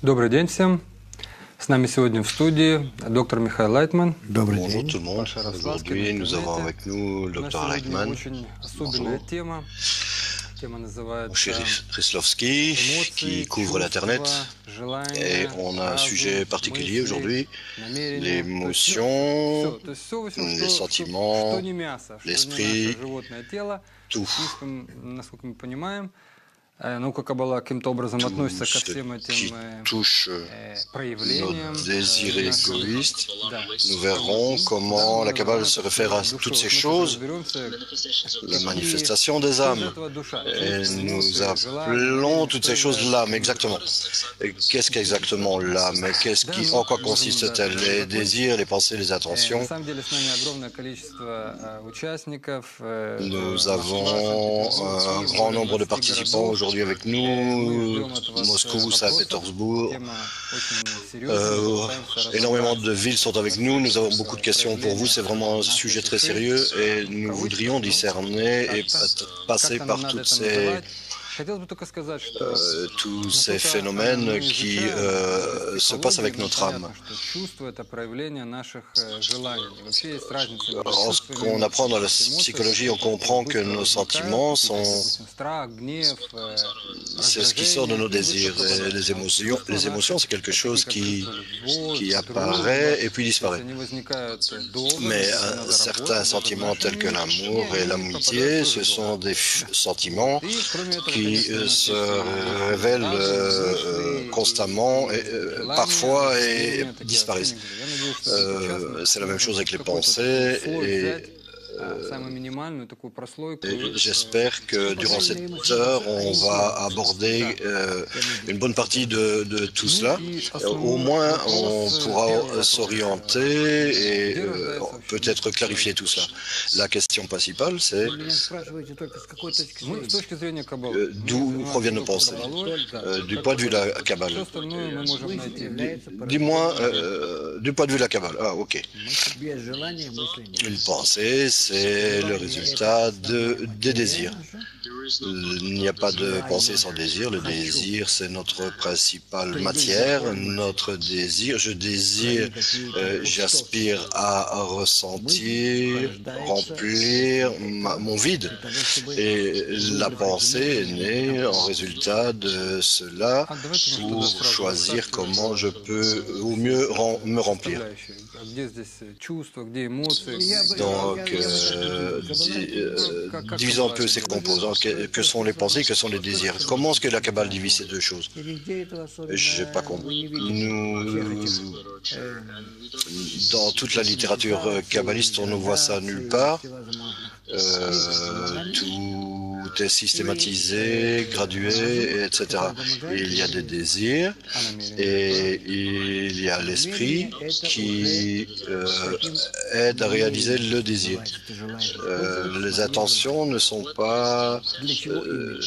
Добрый день всем. С нами сегодня в студии доктор Михаил Лайтман. Bonjour tout le monde. Aujourd'hui, nous avons avec nous le У нас Dr сегодня Reitman, очень особенная bonjour, тема. Tема chez называется Rislovski, qui эмоции, couvre l'Internet. чувства, Et желания, on a un sujet разум, particulier мысли, aujourd'hui, намерения. l'émotion, То есть все, les что sentiments, не мясо, что не наше l'esprit, животное тело. tout, В принципе, насколько мы понимаем, наука Каббала каким-то образом tout относится ко ce всем qui этим touche nos проявлениям désirs наших, égoïstes. да, Nous verrons comment la Kabbale se réfère à toutes ces choses, la manifestation des что из âmes. этого душа, Et чувства, nous эмоции, желания, appelons намерения, toutes что ces choses является l'âme, этим exactement. душой. Et qu'est-ce qu'exactement l'âme? En quoi consiste-t-elle? Les désirs, les pensées, les На intentions. самом деле с нами огромное количество участников. Nous Москва, avons un Санкт-Петербург, grand более nombre de 20 participants городов. aujourd'hui avec Мы nous, ждем от вас Moscou, вопросов. Saint-Pétersbourg. Тема очень серьезная. Мы попытаемся Énormément de разобрать villes sont avec nous. Nous avons beaucoup de questions pour vous. C'est vraiment un sujet très sérieux et nous voudrions discerner et passer как-то нам par надо toutes это ces называть. Хотелось бы только сказать, что tous ces насколько phénomènes мы qui изучаем se passent психологию, avec нам notre âme. понятно, что чувство — это проявление наших желаний. Вообще есть разница между чувствами и Lorsqu'on apprend dans la эмоциями. psychologie, on comprend que nos sentiments sont Допустим, страх, гнев, c'est ce qui sort de nos désirs. Et les émotions, c'est quelque chose qui apparaît et puis disparaît. Mais certains sentiments tels que l'amour et l'amitié, ce sont des sentiments qui se révèlent constamment, et, parfois et disparaissent. C'est la même chose avec les pensées. Et j'espère que durant cette heure, on va aborder une bonne partie de tout cela. Au moins, on pourra s'orienter et peut-être clarifier tout cela. La question principale, c'est d'où proviennent nos pensées, du point de vue de la Kabbale. Dis-moi, du point de vue de la Kabbale. Ah, ok. Une pensée, c'est le résultat des désirs. Il n'y a pas de pensée sans désir. Le désir, c'est notre principale matière, notre désir. Je désire, j'aspire à ressentir, remplir mon vide. Et la pensée est née en résultat de cela pour choisir comment je peux au mieux me remplir. Donc, divisons un peu ces composants. Que sont les pensées, que sont les désirs? Comment est-ce que la Kabbale divise ces deux choses? Je n'ai pas compris. Dans toute la littérature kabbaliste, on ne voit ça nulle part. Tout est systématisé, gradué, etc. Il y a des désirs et il y a l'esprit qui aide à réaliser le désir. Les intentions ne sont pas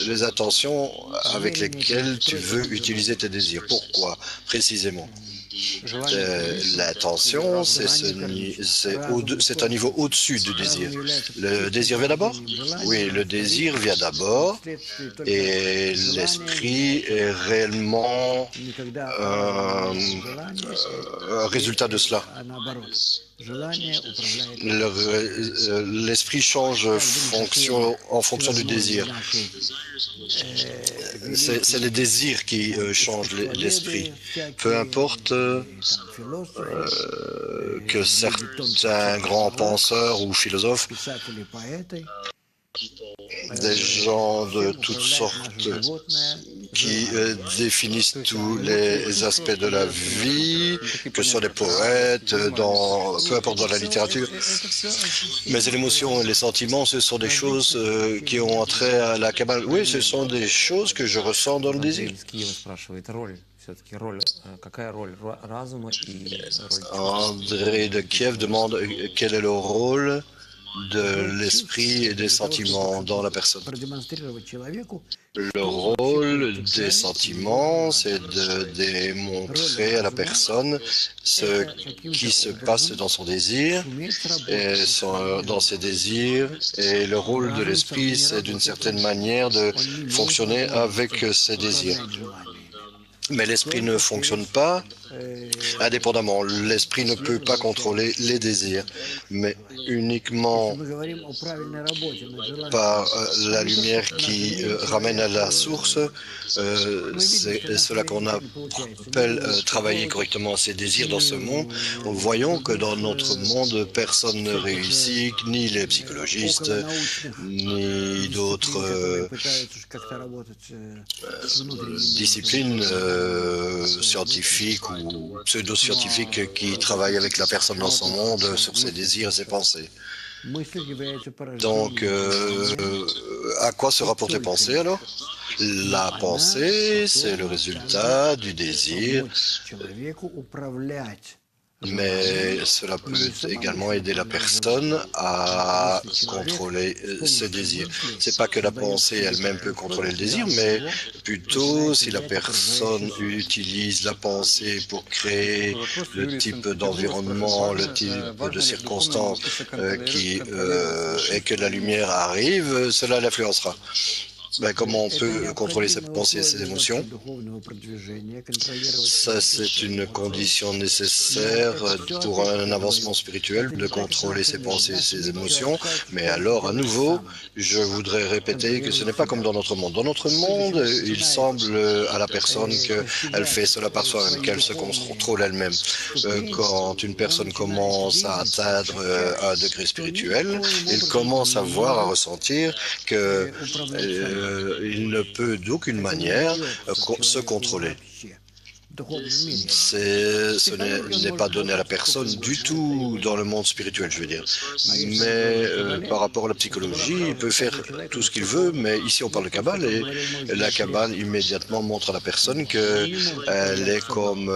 les intentions avec lesquelles tu veux utiliser tes désirs. Pourquoi précisément? L'intention, c'est un niveau au-dessus du désir. Le désir vient d'abord? Oui, le désir vient d'abord et l'esprit est réellement un résultat de cela. L'esprit change en fonction du désir. C'est les désirs qui changent l'esprit. Peu importe que certains grands penseurs ou philosophes, des gens de toutes sortes qui définissent tous les aspects de la vie, que ce soit des poètes, peu importe dans la littérature. Mais les émotions et les sentiments, ce sont des choses qui ont trait à la Kabbale. Oui, ce sont des choses que je ressens dans le désir. André de Kiev demande quel est le rôle de l'esprit et des sentiments dans la personne. Le rôle des sentiments, c'est de démontrer à la personne ce qui se passe dans son désir, et dans ses désirs. Et le rôle de l'esprit, c'est d'une certaine manière de fonctionner avec ses désirs. Mais l'esprit ne fonctionne pas indépendamment. L'esprit ne peut pas contrôler les désirs, mais uniquement par la lumière qui ramène à la source. C'est cela qu'on appelle travailler correctement ses désirs dans ce monde. Voyons que dans notre monde, personne ne réussit, ni les psychologistes, ni d'autres disciplines scientifiques ou pseudo-scientifiques qui travaillent avec la personne dans son monde sur ses désirs et ses pensées. Donc, à quoi se rapportent les pensées alors? La pensée, c'est le résultat du désir, mais cela peut également aider la personne à contrôler ce désir. C'est pas que la pensée elle-même peut contrôler le désir, mais plutôt si la personne utilise la pensée pour créer le type d'environnement, le type de circonstances et que la lumière arrive, cela l'influencera. Comment on peut contrôler ses pensées et ses émotions? Ça, c'est une condition nécessaire pour un avancement spirituel, de contrôler ses pensées et ses émotions. Mais alors, à nouveau, je voudrais répéter que ce n'est pas comme dans notre monde. Dans notre monde, il semble à la personne qu'elle fait cela par soi-même, qu'elle se contrôle elle-même. Quand une personne commence à atteindre un degré spirituel, il commence à voir, à ressentir que il ne peut d'aucune manière se contrôler. Ce n'est pas donné à la personne du tout dans le monde spirituel, je veux dire. Mais par rapport à la psychologie, il peut faire tout ce qu'il veut, mais ici on parle de Kabbale, et la Kabbale immédiatement montre à la personne qu'elle est comme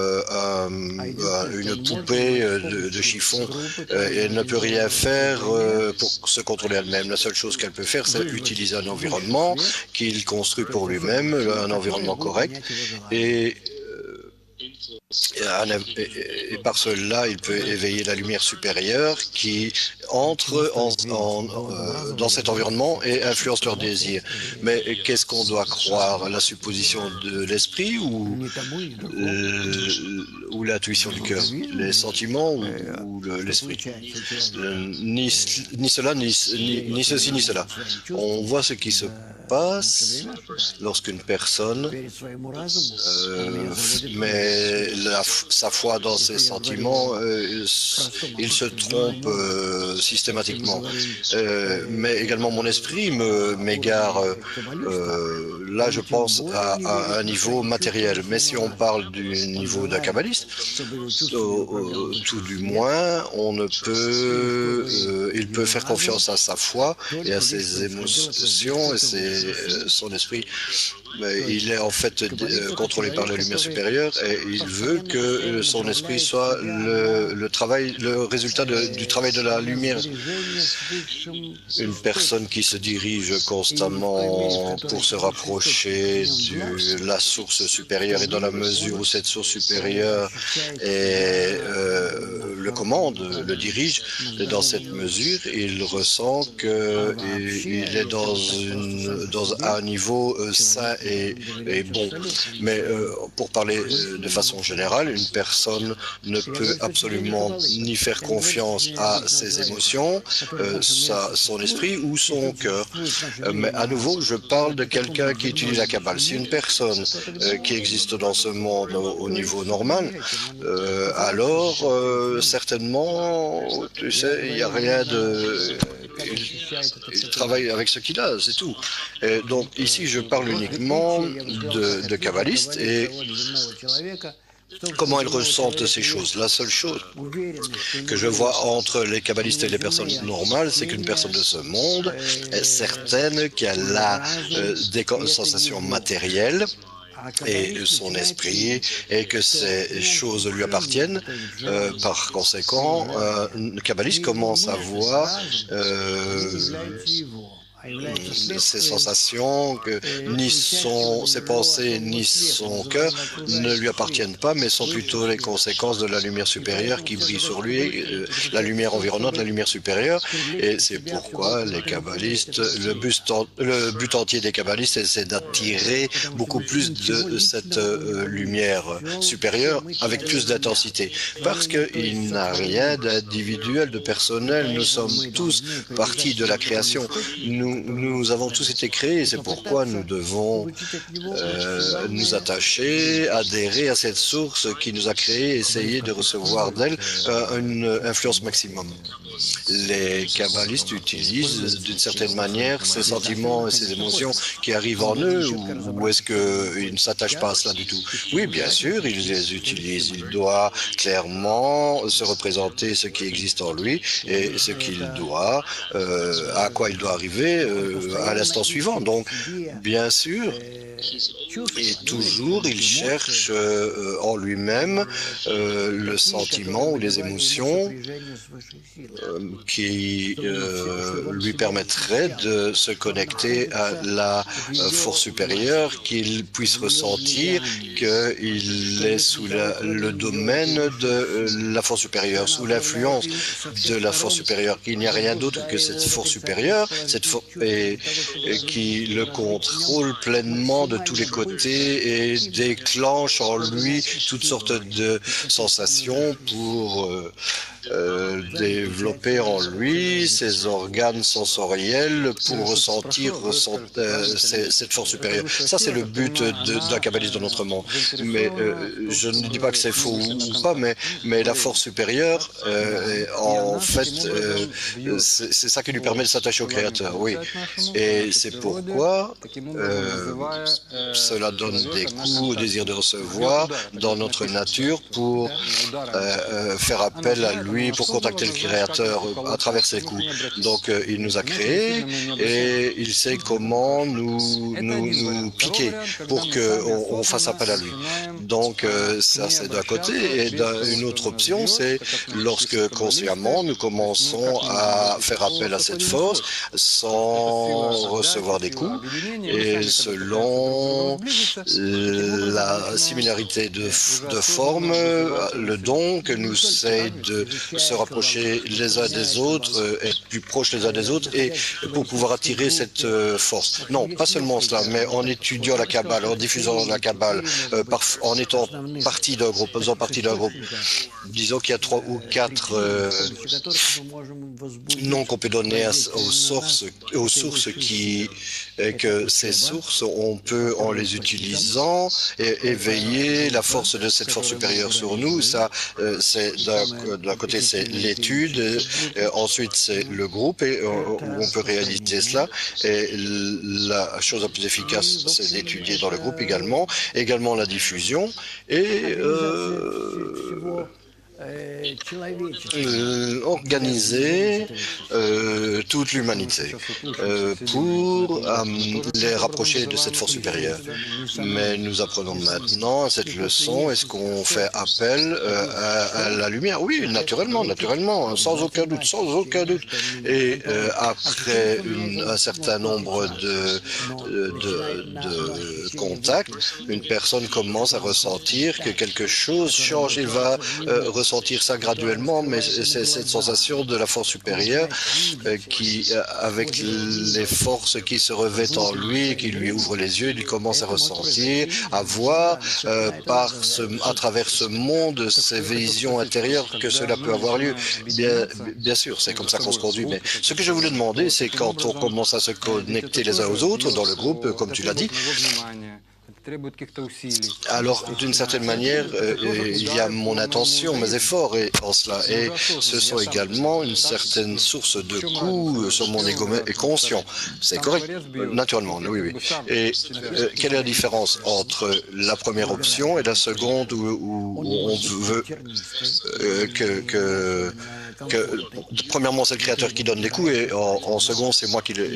une poupée de chiffon, et elle ne peut rien faire pour se contrôler elle-même. La seule chose qu'elle peut faire, c'est utiliser un environnement qu'il construit pour lui-même, un environnement correct, et par cela, il peut éveiller la lumière supérieure qui entre dans cet environnement et influence leurs désirs. Mais qu'est-ce qu'on doit croire? La supposition de l'esprit ou l'intuition du cœur? Les sentiments ou l'esprit? Ni cela, ni ceci, ni cela. On voit ce qui se passe lorsqu'une personne met sa foi dans ses sentiments, il se trompe systématiquement. Mais également mon esprit m'égare. Là, je pense à un niveau matériel. Mais si on parle du niveau d'un kabbaliste, tout du moins, il peut faire confiance à sa foi et à ses émotions et son esprit. Il est en fait contrôlé par la lumière supérieure et il veut que son esprit soit le résultat du travail de la lumière. Une personne qui se dirige constamment pour se rapprocher de la source supérieure, et dans la mesure où cette source supérieure le commande, le dirige, et dans cette mesure, il ressent qu'il est dans un niveau sain et bon. Mais pour parler de façon générale, une personne ne peut absolument ni faire confiance à ses émotions, son esprit ou son cœur. Mais à nouveau, je parle de quelqu'un qui utilise la Kabbale. Si une personne qui existe dans ce monde au niveau normal, alors certainement, tu sais, il n'y a rien de... Il travaille avec ce qu'il a, c'est tout. Et donc ici, je parle uniquement de kabbalistes et comment ils ressentent ces choses. La seule chose que je vois entre les kabbalistes et les personnes normales, c'est qu'une personne de ce monde est certaine qu'elle a des sensations matérielles et son esprit, et que ces choses lui appartiennent. Par conséquent, un kabbaliste commence à voir ses sensations, que ni ses pensées ni son cœur ne lui appartiennent pas, mais sont plutôt les conséquences de la lumière supérieure qui brille sur lui, la lumière environnante, la lumière supérieure. Et c'est pourquoi les kabbalistes, le but entier des kabbalistes, c'est d'attirer beaucoup plus de cette lumière supérieure avec plus d'intensité. Parce qu'il n'a rien d'individuel, de personnel. Nous sommes tous partie de la création. Nous avons tous été créés, c'est pourquoi nous devons nous attacher, adhérer à cette source qui nous a créés, essayer de recevoir d'elle une influence maximum. Les kabbalistes utilisent d'une certaine manière ces sentiments et ces émotions qui arrivent en eux, ou est-ce qu'ils ne s'attachent pas à cela du tout? Oui, bien sûr, ils les utilisent. Il doit clairement se représenter ce qui existe en lui et ce qu'il doit, à quoi il doit arriver à l'instant suivant. Donc, bien sûr, et toujours, il cherche en lui-même le sentiment ou les émotions qui lui permettraient de se connecter à la force supérieure, qu'il puisse ressentir qu'il est sous le domaine de la force supérieure, sous l'influence de la force supérieure, qu'il n'y a rien d'autre que cette force supérieure, et qui le contrôle pleinement de tous les côtés et déclenche en lui toutes sortes de sensations pour développer en lui ses organes sensoriels pour ressentir cette force supérieure. Ça, c'est le but d'un kabbaliste dans notre monde. Mais je ne dis pas que c'est faux ou pas, mais la force supérieure, en fait, c'est ça qui lui permet de s'attacher au Créateur, oui. Et c'est pourquoi cela donne des coups au désir de recevoir dans notre nature pour faire appel à lui, pour contacter le Créateur à travers ses coups. Donc, il nous a créés et il sait comment nous piquer pour qu'on fasse appel à lui. Donc, ça, c'est d'un côté. Et une autre option, c'est lorsque consciemment, nous commençons à faire appel à cette force sans recevoir des coups et selon la similarité de forme, le don que nous essayons de se rapprocher les uns des autres, être plus proches les uns des autres, et pour pouvoir attirer cette force. Non, pas seulement cela, mais en étudiant la Kabbale, en diffusant la Kabbale, en étant partie d'un groupe, faisant partie d'un groupe. Disons qu'il y a 3 ou 4 noms qu'on peut donner aux sources que ces sources, on peut, en les utilisant, éveiller la force de cette force supérieure sur nous. Ça, c'est d'un côté, c'est l'étude, ensuite, c'est le groupe, et où on peut réaliser cela. Et la chose la plus efficace, c'est d'étudier dans le groupe également la diffusion, et organiser toute l'humanité pour les rapprocher de cette force supérieure. Mais nous apprenons maintenant à cette leçon, est-ce qu'on fait appel à la lumière? Oui, naturellement, sans aucun doute, sans aucun doute. Et après un certain nombre de contacts, une personne commence à ressentir que quelque chose change. Il va ressentir ça graduellement, mais c'est cette sensation de la force supérieure qui, avec les forces qui se revêtent en lui, qui lui ouvrent les yeux, il commence à ressentir, à voir à travers ce monde, ces visions intérieures que cela peut avoir lieu. Bien sûr, c'est comme ça qu'on se conduit, mais ce que je voulais demander, c'est quand on commence à se connecter les uns aux autres dans le groupe, comme tu l'as dit, alors, d'une certaine manière, il y a mon attention, mes efforts en cela. Et ce sont également une certaine source de coups sur mon ego conscient. C'est correct, naturellement, oui. Et quelle est la différence entre la première option et la seconde où on veut premièrement, c'est le créateur qui donne des coups et en second, c'est moi qui veux.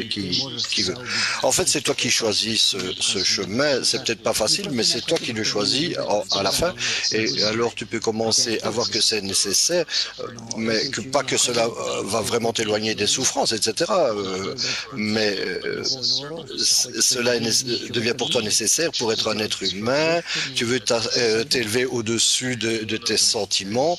En fait, c'est toi qui choisis ce chemin. C'est peut-être pas facile, mais c'est toi qui le choisis à la fin. Et alors, tu peux commencer à voir que c'est nécessaire, mais pas que cela va vraiment t'éloigner des souffrances, etc. Mais cela devient pour toi nécessaire pour être un être humain. Tu veux t'élever au-dessus de tes sentiments,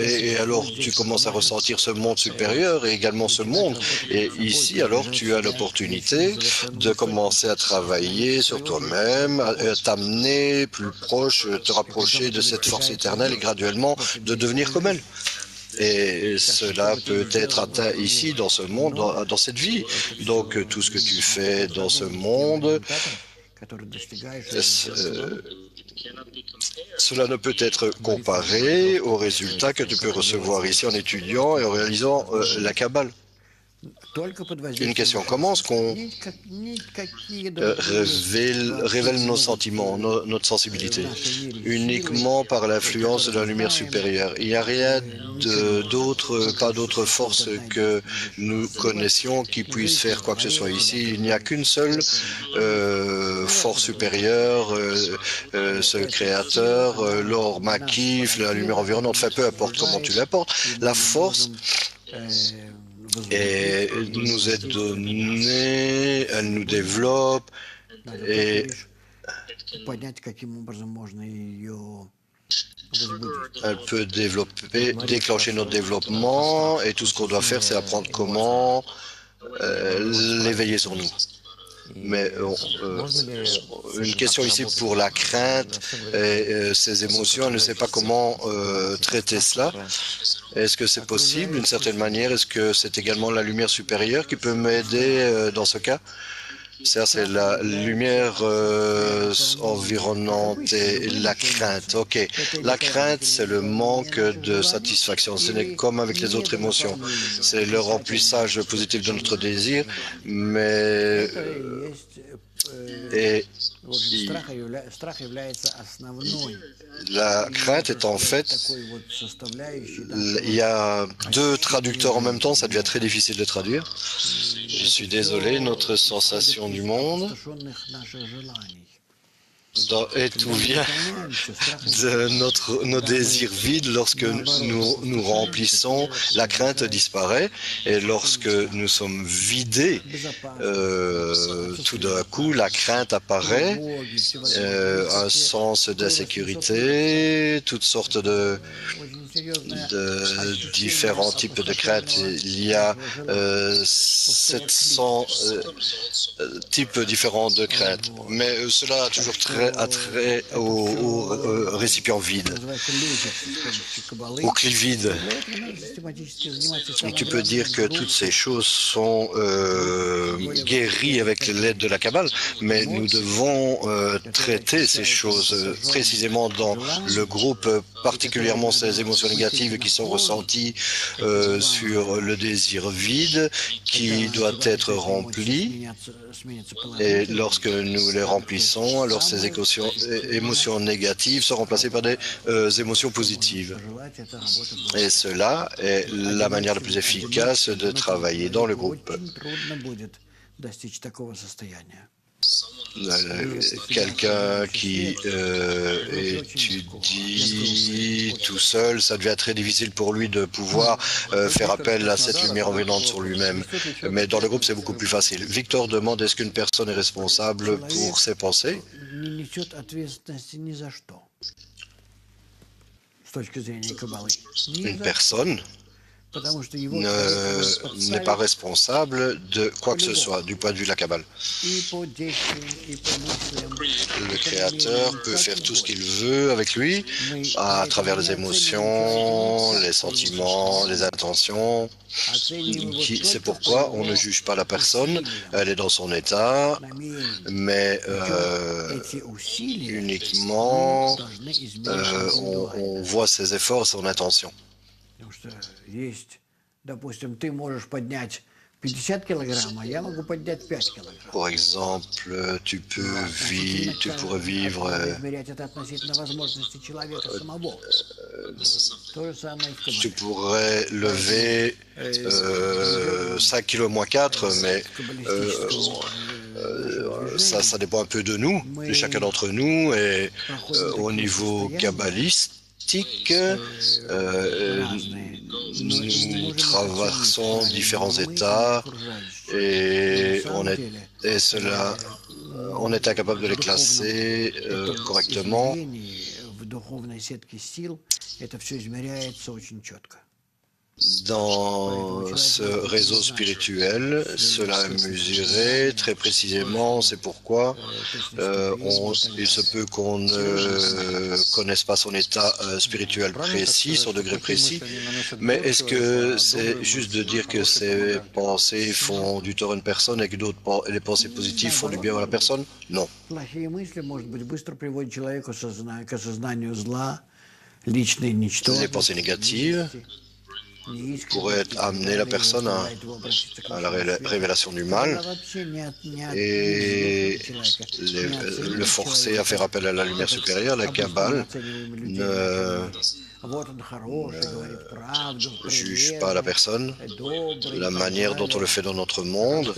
et alors tu commences à ressentir ce monde supérieur et également ce monde. Et ici, alors, tu as l'opportunité de commencer à travailler sur toi-même, à t'amener plus proche, te rapprocher de cette force éternelle et graduellement de devenir comme elle. Et cela peut être atteint ici, dans ce monde, dans cette vie. Donc, tout ce que tu fais dans ce monde, cela ne peut être comparé aux résultats que tu peux recevoir ici en étudiant et en réalisant la Kabbale. Une question, comment est-ce qu'on révèle nos sentiments, notre sensibilité? Uniquement par l'influence de la lumière supérieure. Il n'y a rien d'autre, pas d'autre force que nous connaissions qui puisse faire quoi que ce soit ici. Il n'y a qu'une seule force supérieure, ce créateur, l'or maquif, la lumière environnante, enfin peu importe comment tu l'apportes. La force nous est donnée, elle nous développe et elle peut déclencher notre développement et tout ce qu'on doit faire, c'est apprendre comment l'éveiller sur nous. Mais une question ici pour la crainte et ses émotions, elle ne sait pas comment traiter cela. Est-ce que c'est possible d'une certaine manière? Est-ce que c'est également la lumière supérieure qui peut m'aider dans ce cas? Ça, c'est la lumière environnante et la crainte. OK. La crainte, c'est le manque de satisfaction. Ce n'est comme avec les autres émotions. C'est le remplissage positif de notre désir, mais la crainte est en fait, il y a deux traducteurs en même temps, ça devient très difficile de traduire. Je suis désolé, notre sensation du monde. Et tout vient de nos désirs vides. Lorsque nous remplissons, la crainte disparaît. Et lorsque nous sommes vidés, tout d'un coup, la crainte apparaît, un sens d'insécurité, toutes sortes de différents types de craintes. Il y a 700 types différents de craintes. Mais cela a toujours attrait au récipient vide, au cli vide. Tu peux dire que toutes ces choses sont guéries avec l'aide de la Kabbale, mais nous devons traiter ces choses précisément dans le groupe, particulièrement ces émotions négatives qui sont ressenties sur le désir vide qui doit être rempli. Et lorsque nous les remplissons, alors ces émotions négatives sont remplacées par des émotions positives. Et cela est la manière la plus efficace de travailler dans le groupe. Quelqu'un qui étudie tout seul, ça devient très difficile pour lui de pouvoir faire appel à cette lumière environnante sur lui-même. Mais dans le groupe, c'est beaucoup plus facile. Victor demande, est-ce qu'une personne est responsable pour ses pensées? Une personne n'est pas responsable de quoi que ce soit du point de vue de la Kabbale. Le Créateur peut faire tout ce qu'il veut avec lui à travers les émotions, les sentiments, les intentions. C'est pourquoi on ne juge pas la personne, elle est dans son état, mais uniquement on voit ses efforts, son intention. 50 килограмм, а я могу поднять 5 килограмм. Par exemple, tu pourrais vivre, Надо измерять это относительно возможности человека самого. То же самое и в tu Кабале. pourrais lever 5 kg moins 4, mais ça dépend un peu de nous, de chacun d'entre nous. Et au niveau kabbalistique, nous traversons différents états et on est incapable de les classer correctement. В духовной сетке сил это все измеряется очень четко. Dans ce réseau spirituel, cela est mesuré très précisément. C'est pourquoi il se peut qu'on ne connaisse pas son état spirituel précis, son degré précis. Mais est-ce que c'est juste de dire que ces pensées font du tort à une personne et que les pensées positives font du bien à la personne? Non. Плохие мысли, может быть, быстро приводят человека к осознанию зла, личной ничтожности. Les pensées négatives pourrait amener la personne à la révélation du mal et le forcer à faire appel à la lumière supérieure. La Kabbale ne juge pas la personne, la manière dont on le fait dans notre monde.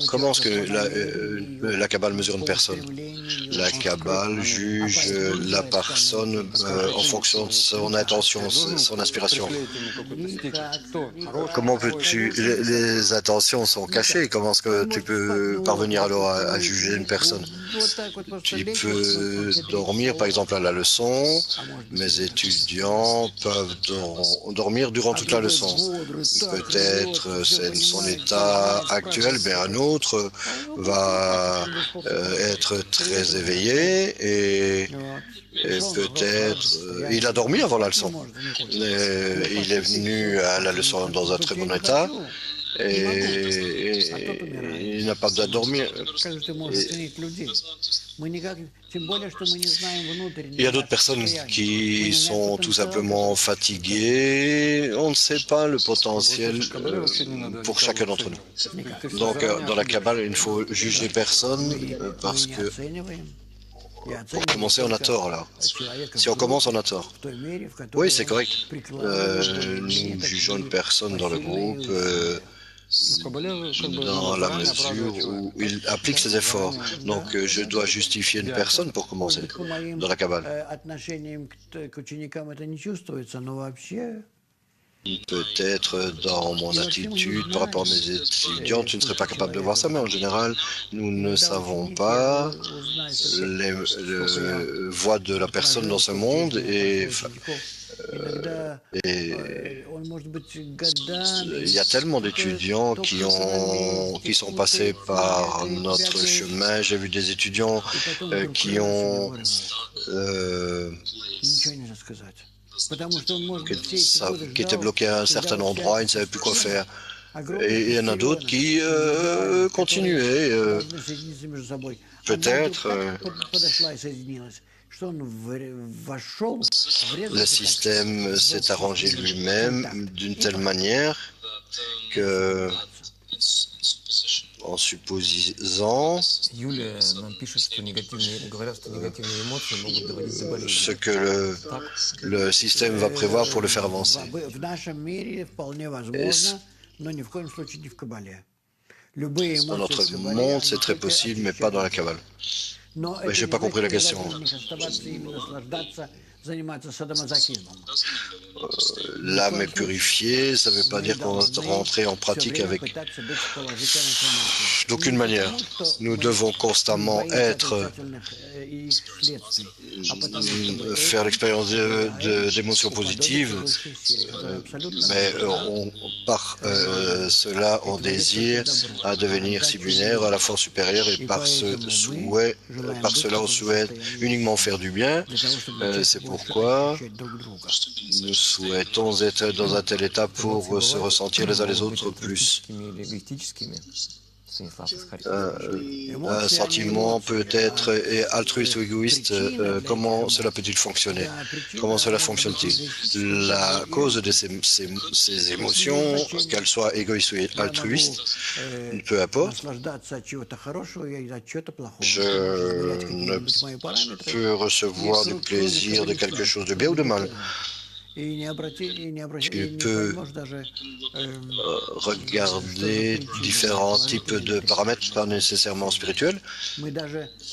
Comment est-ce que la Kabbale mesure une personne? La Kabbale juge la personne en fonction de son intention, son inspiration. Comment peux-tu... Les intentions sont cachées. Comment est-ce que tu peux parvenir alors à juger une personne? Tu peux dormir, par exemple, à la leçon. Mes étudiants peuvent dormir durant toute la leçon. Peut-être c'est son état actuel, mais un autre va être très éveillé et peut-être il a dormi avant la leçon. Il est venu à la leçon dans un très bon état et il n'a pas besoin de dormir. Il y a d'autres personnes qui sont tout simplement fatiguées. On ne sait pas le potentiel pour chacun d'entre nous. Donc, dans la Kabbale, il faut juger personne parce que, pour commencer, on a tort là. Si on commence, on a tort. Oui, c'est correct. Nous jugeons une personne dans le groupe dans la mesure où il applique ses efforts. Donc, je dois justifier une personne pour commencer dans la Kabbale. Peut-être dans mon attitude par rapport à mes étudiants, tu ne serais pas capable de voir ça, mais en général, nous ne savons pas les voies de la personne dans ce monde et il y a tellement d'étudiants qui sont passés par notre chemin. J'ai vu des étudiants qui étaient bloqués à un certain endroit, ils ne savaient plus quoi faire. Et il y en a d'autres qui continuaient. Peut-être le système s'est arrangé lui-même d'une telle manière que, en supposant ce que le système va prévoir pour le faire avancer. Dans notre monde, c'est très possible, mais pas dans la Kabbale. Mais je n'ai pas compris la question. L'âme est purifiée, ça ne veut pas dire qu'on va rentrer en pratique avec... D'aucune manière. Nous devons constamment faire l'expérience d'émotions positives, mais par cela, on désire à devenir similaire à la force supérieure et par cela, on souhaite uniquement faire du bien. C'est pourquoi nous souhaitons être dans un tel état pour se ressentir les uns les autres plus. Un sentiment peut être altruiste ou égoïste. Comment cela peut-il fonctionner? Comment cela fonctionne-t-il? La cause de ces émotions, qu'elles soient égoïstes ou altruistes, peu importe, je ne peux recevoir du plaisir de quelque chose de bien ou de mal. Tu peux regarder différents types de paramètres, pas nécessairement spirituels,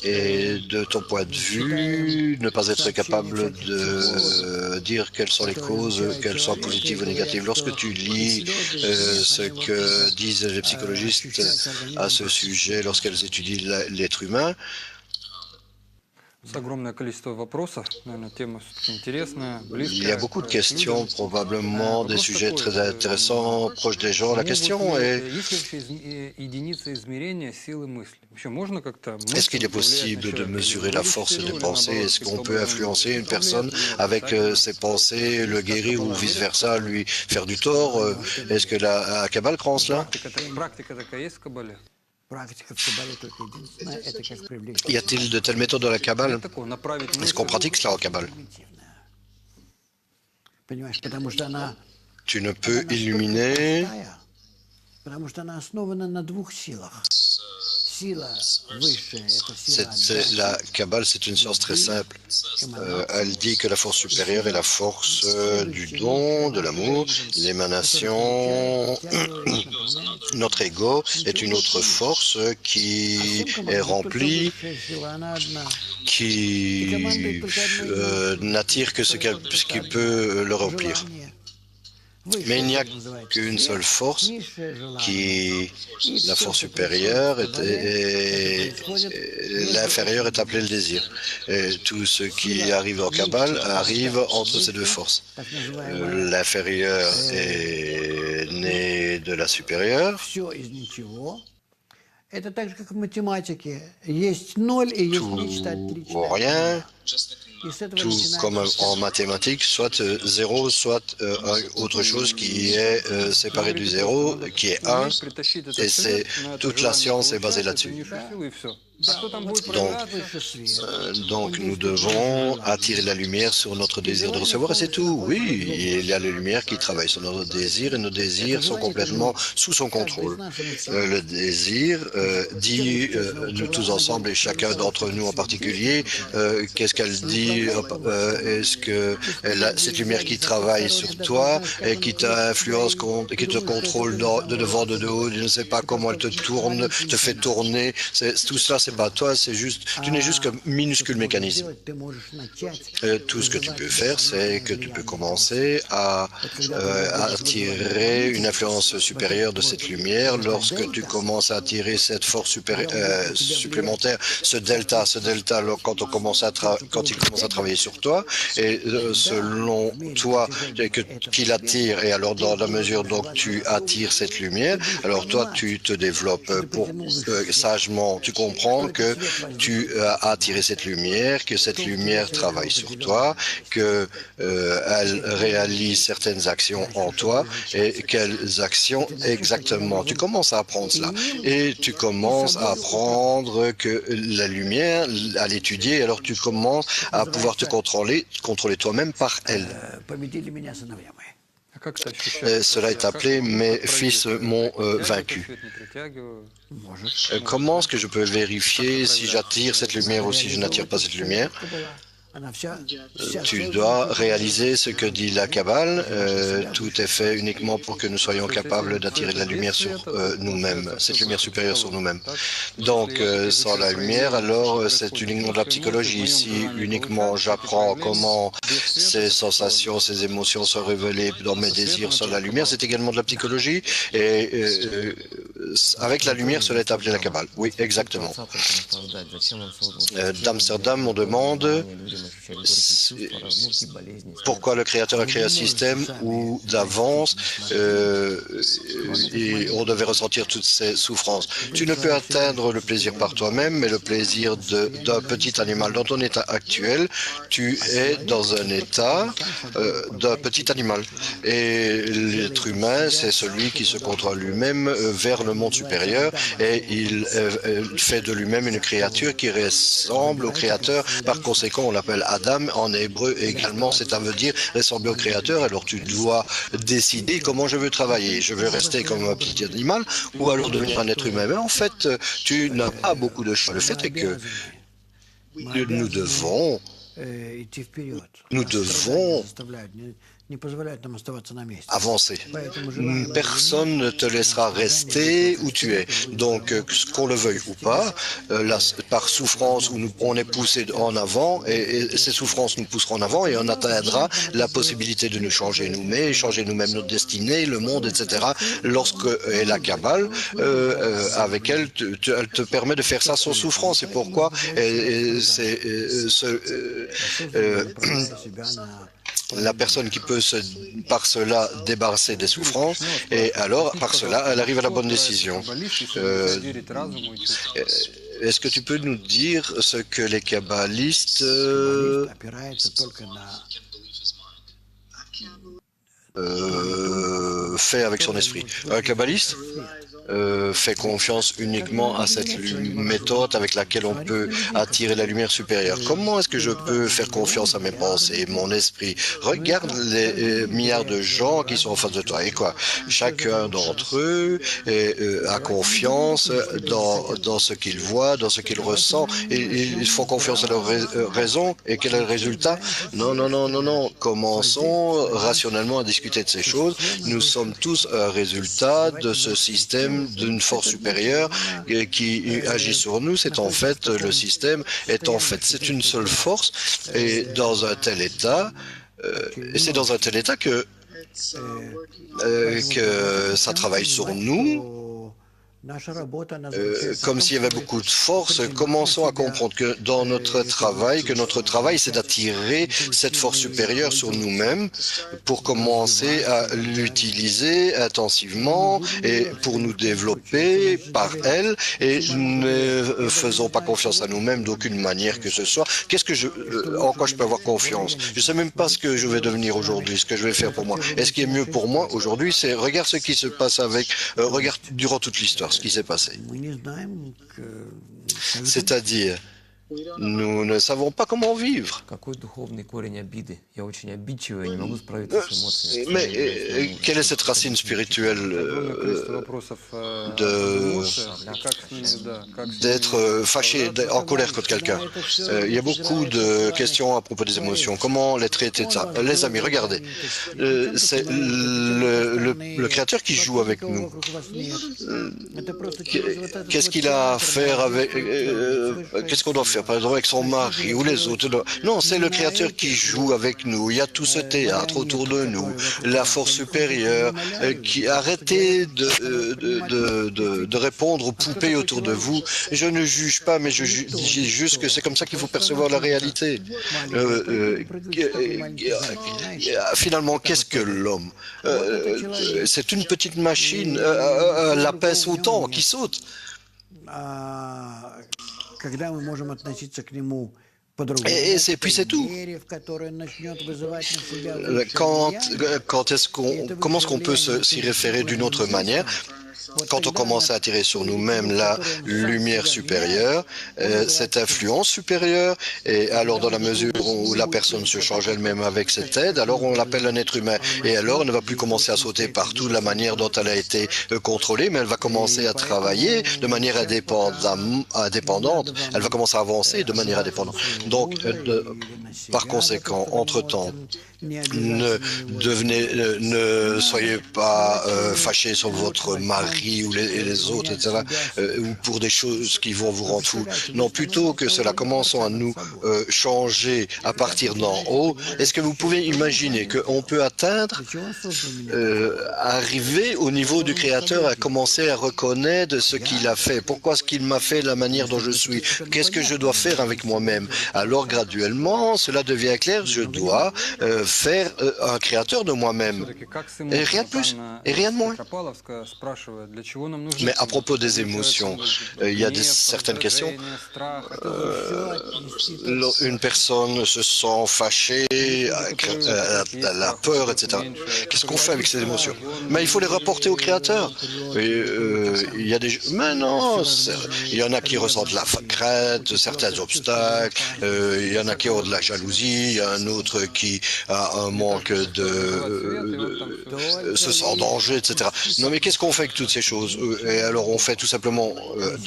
et de ton point de vue, ne pas être capable de dire quelles sont les causes, qu'elles soient positives ou négatives. Lorsque tu lis ce que disent les psychologistes à ce sujet, lorsqu'elles étudient l'être humain, il y a beaucoup de questions, probablement des sujets très intéressants, proches des gens. La question est, est-ce qu'il est possible de mesurer la force des pensées? Est-ce qu'on peut influencer une personne avec ses pensées, le guérir ou vice-versa, lui faire du tort? Est-ce que la Kabbale croit en cela? Y a-t-il de telles méthodes dans la Kabbale? Est-ce qu'on pratique cela en Kabbale? Tu ne peux illuminer. La Kabbale, c'est une science très simple. Elle dit que la force supérieure est la force du don, de l'amour, l'émanation. Notre ego est une autre force qui est remplie, qui n'attire que ce qui peut le remplir. Mais il n'y a qu'une seule force, qui la force supérieure, l'inférieure est appelé le désir. Et tout ce qui arrive en Kabbale arrive entre ces deux forces. L'inférieur est né de la supérieure. Tout ou rien. Tout comme en mathématiques, soit 0, soit autre chose qui est séparé du 0, qui est 1, et toute la science est basée là-dessus. Donc nous devons attirer la lumière sur notre désir de recevoir, et c'est tout. Oui, il y a les lumières qui travaillent sur notre désir, et nos désirs sont complètement sous son contrôle. Le désir dit, nous tous ensemble, et chacun d'entre nous en particulier, qu'est-ce qu'elle dit? Est-ce que cette lumière qui travaille sur toi et qui t'influence, qui te contrôle de devant, de haut, je ne sais pas comment elle te tourne, te fait tourner, tout cela, c'est pas toi, c'est juste, tu n'es juste qu'un minuscule mécanisme. Tout ce que tu peux faire, c'est que tu peux commencer à attirer une influence supérieure de cette lumière. Lorsque tu commences à attirer cette force supplémentaire, ce delta, quand il commence à travailler sur toi, et selon toi, qu'il attire, et alors dans la mesure dont tu attires cette lumière, alors toi, tu te développes sagement, tu comprends que tu as attiré cette lumière, que cette lumière travaille sur toi, qu'elle réalise certaines actions en toi, et quelles actions exactement. Tu commences à apprendre cela, et tu commences à apprendre que la lumière, à l'étudier, alors tu commences à pouvoir te contrôler toi-même par elle. Cela est appelé « Mes fils m'ont vaincu ». Comment est-ce que je peux vérifier si j'attire cette lumière ou si je n'attire pas cette lumière? Tu dois réaliser ce que dit la Kabbale. Tout est fait uniquement pour que nous soyons capables d'attirer de la lumière sur nous-mêmes, cette lumière supérieure sur nous-mêmes. Donc, sans la lumière, alors c'est uniquement de la psychologie. Si uniquement j'apprends comment ces sensations, ces émotions sont révélées dans mes désirs sans la lumière, c'est également de la psychologie. Et avec la lumière, cela est appelé la Kabbale. Oui, exactement. D'Amsterdam, on demande pourquoi le Créateur a créé un système où d'avance et on devait ressentir toutes ces souffrances. Tu ne peux atteindre le plaisir par toi-même, mais le plaisir d'un petit animal. Dans ton état actuel, tu es dans un état d'un petit animal. Et l'être humain, c'est celui qui se contrôle lui-même vers le monde supérieur et il fait de lui-même une créature qui ressemble au Créateur. Par conséquent, on l'appelle Adam. En hébreu également, ça veut dire ressembler au Créateur. Alors tu dois décider comment je veux travailler. Je veux rester comme un petit animal ou alors devenir un être humain. Mais en fait, tu n'as pas beaucoup de choix. Le fait est que nous devons avancer. Personne ne te laissera rester où tu es. Donc, qu'on le veuille ou pas, par souffrance, on est poussé en avant et ces souffrances nous pousseront en avant et on atteindra la possibilité de nous changer nous-mêmes, changer nous-mêmes notre destinée, le monde, etc. Lorsque et la Kabbale, avec elle, elle te permet de faire ça sans souffrance. C'est pourquoi la personne qui peut par cela débarrasser des souffrances, et alors par cela elle arrive à la bonne décision. Est-ce que tu peux nous dire ce que les kabbalistes fait avec son esprit? Un kabbaliste fait confiance uniquement à cette méthode avec laquelle on peut attirer la lumière supérieure. Comment est-ce que je peux faire confiance à mes pensées, mon esprit? Regarde les milliards de gens qui sont en face de toi. Et quoi? Chacun d'entre eux a confiance dans ce qu'il voit, dans ce qu'il ressent. Et ils font confiance à leur raison. Et quel est le résultat? Non, non, non, non, non. Commençons rationnellement à discuter de ces choses. Nous sommes tous un résultat de ce système d'une force supérieure qui agit sur nous. C'est en fait, le système est en fait, c'est une seule force et dans un tel état, c'est dans un tel état que ça travaille sur nous. Comme s'il y avait beaucoup de force. Commençons à comprendre que dans notre travail, c'est d'attirer cette force supérieure sur nous-mêmes pour commencer à l'utiliser intensivement et pour nous développer par elle, et ne faisons pas confiance à nous-mêmes d'aucune manière que ce soit. En quoi je peux avoir confiance? Je ne sais même pas ce que je vais devenir aujourd'hui, ce que je vais faire pour moi. Et ce qui est mieux pour moi aujourd'hui, c'est regarde ce qui se passe regarde durant toute l'histoire ce qui s'est passé. C'est-à-dire, nous ne savons pas comment vivre. Mais quelle est cette racine spirituelle d'être fâché, en colère contre quelqu'un? Il y a beaucoup de questions à propos des émotions. Comment les traiter de ça? Les amis, regardez. C'est le Créateur qui joue avec nous. Qu'est-ce qu'il a à faire avec... Qu'est-ce qu'on doit faire, par exemple, avec son mari ou les autres? Non, c'est le Créateur qui joue avec nous. Il y a tout ce théâtre autour de nous, la force supérieure, qui arrêtez de répondre aux poupées autour de vous. Je ne juge pas, mais je dis juste que c'est comme ça qu'il faut percevoir la réalité. Finalement, qu'est-ce que l'homme? C'est une petite machine, un lapin sautant qui saute. Et puis c'est tout. Comment est-ce qu'on peut s'y référer d'une autre manière? Quand on commence à attirer sur nous-mêmes la lumière supérieure, cette influence supérieure, et alors dans la mesure où la personne se change elle-même avec cette aide, alors on l'appelle un être humain. Et alors elle ne va plus commencer à sauter partout de la manière dont elle a été contrôlée, mais elle va commencer à travailler de manière indépendante. Elle va commencer à avancer de manière indépendante. Donc, par conséquent, entre-temps, ne soyez pas fâchés sur votre mari ou les autres, etc., ou pour des choses qui vont vous rendre fou. Non, plutôt que cela, commençons à nous changer à partir d'en haut. Est-ce que vous pouvez imaginer qu'on peut arriver au niveau du Créateur, à commencer à reconnaître ce qu'il a fait, pourquoi ce qu'il m'a fait, la manière dont je suis, qu'est-ce que je dois faire avec moi-même? Alors graduellement, cela devient clair, je dois faire un créateur de moi-même. Et rien de plus, et rien de moins. Mais à propos des émotions, il y a certaines questions. Une personne se sent fâchée, la peur, etc. Qu'est-ce qu'on fait avec ces émotions? Mais il faut les rapporter au Créateur. Il y a mais non, il y en a qui ressentent la crainte, certains obstacles, il y en a qui ont de la jalousie, il y a un autre qui a un manque se sent en danger, etc. Non, mais qu'est-ce qu'on fait avec toutes ces choses? Et alors on fait tout simplement